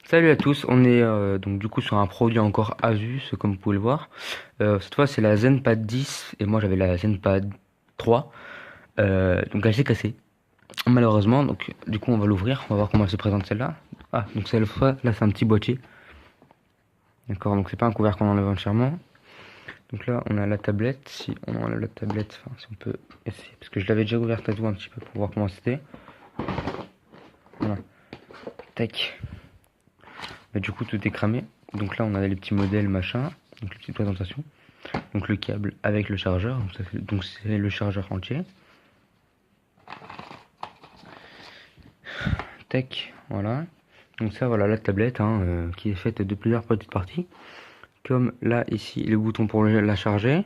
Salut à tous, on est donc du coup sur un produit encore Asus, comme vous pouvez le voir. Cette fois c'est la ZenPad 10 et moi j'avais la ZenPad 3. Donc elle s'est cassée, malheureusement. Donc du coup on va l'ouvrir, on va voir comment elle se présente celle-là. Ah, donc celle là c'est un petit boîtier. D'accord, donc c'est pas un couvercle qu'on enlève entièrement. Donc là on a la tablette, si on enlève la tablette, enfin si on peut essayer, parce que je l'avais déjà ouverte à tout un petit peu pour voir comment c'était. Voilà, tac. Mais du coup tout est cramé. Donc là on a les petits modèles machin, donc les petites présentations. Donc le câble avec le chargeur, donc c'est le chargeur entier. Tac, voilà. Donc ça voilà la tablette qui est faite de plusieurs petites parties. Comme là ici les boutons pour la charger.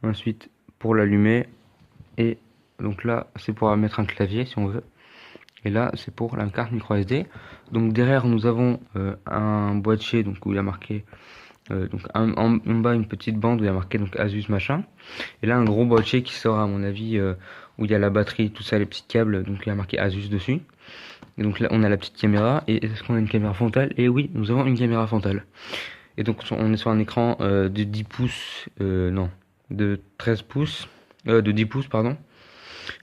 Ensuite pour l'allumer. Et donc là c'est pour mettre un clavier si on veut. Et là c'est pour la carte micro SD. Donc derrière nous avons un boîtier donc où il y a marqué donc en bas une petite bande où il y a marqué donc Asus machin. Et là un gros boîtier qui sort à mon avis où il y a la batterie, tout ça, les petits câbles, donc il y a marqué Asus dessus. Et donc là on a la petite caméra. Et est-ce qu'on a une caméra frontale? Et oui, nous avons une caméra frontale. Et donc on est sur un écran de 10 pouces, non, de 13 pouces, de 10 pouces pardon.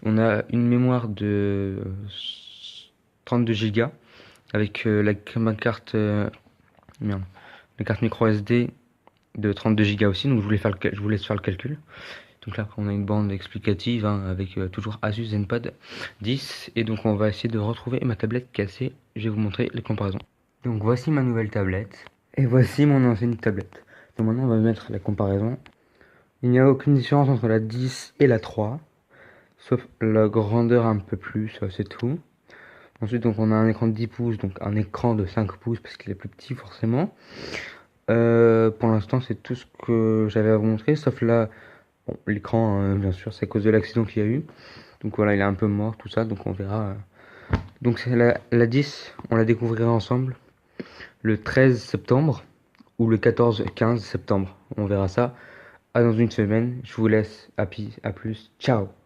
On a une mémoire de 32 Go avec ma carte, merde, la carte micro SD de 32 Go aussi, donc je vous laisse faire le calcul. Donc là on a une bande explicative avec toujours Asus ZenPad 10 et donc on va essayer de retrouver ma tablette cassée. Je vais vous montrer les comparaisons. Donc voici ma nouvelle tablette et voici mon ancienne tablette. Donc maintenant on va mettre la comparaison. Il n'y a aucune différence entre la 10 et la 3 sauf la grandeur un peu plus, c'est tout. Ensuite donc on a un écran de 10 pouces, donc un écran de 5 pouces parce qu'il est plus petit forcément. Pour l'instant c'est tout ce que j'avais à vous montrer sauf là. Bon, l'écran, bien sûr, c'est à cause de l'accident qu'il y a eu. Donc voilà, il est un peu mort, tout ça, donc on verra. Donc c'est la 10, on la découvrira ensemble le 13 septembre ou le 14-15 septembre. On verra ça. À dans une semaine. Je vous laisse. À plus. Ciao.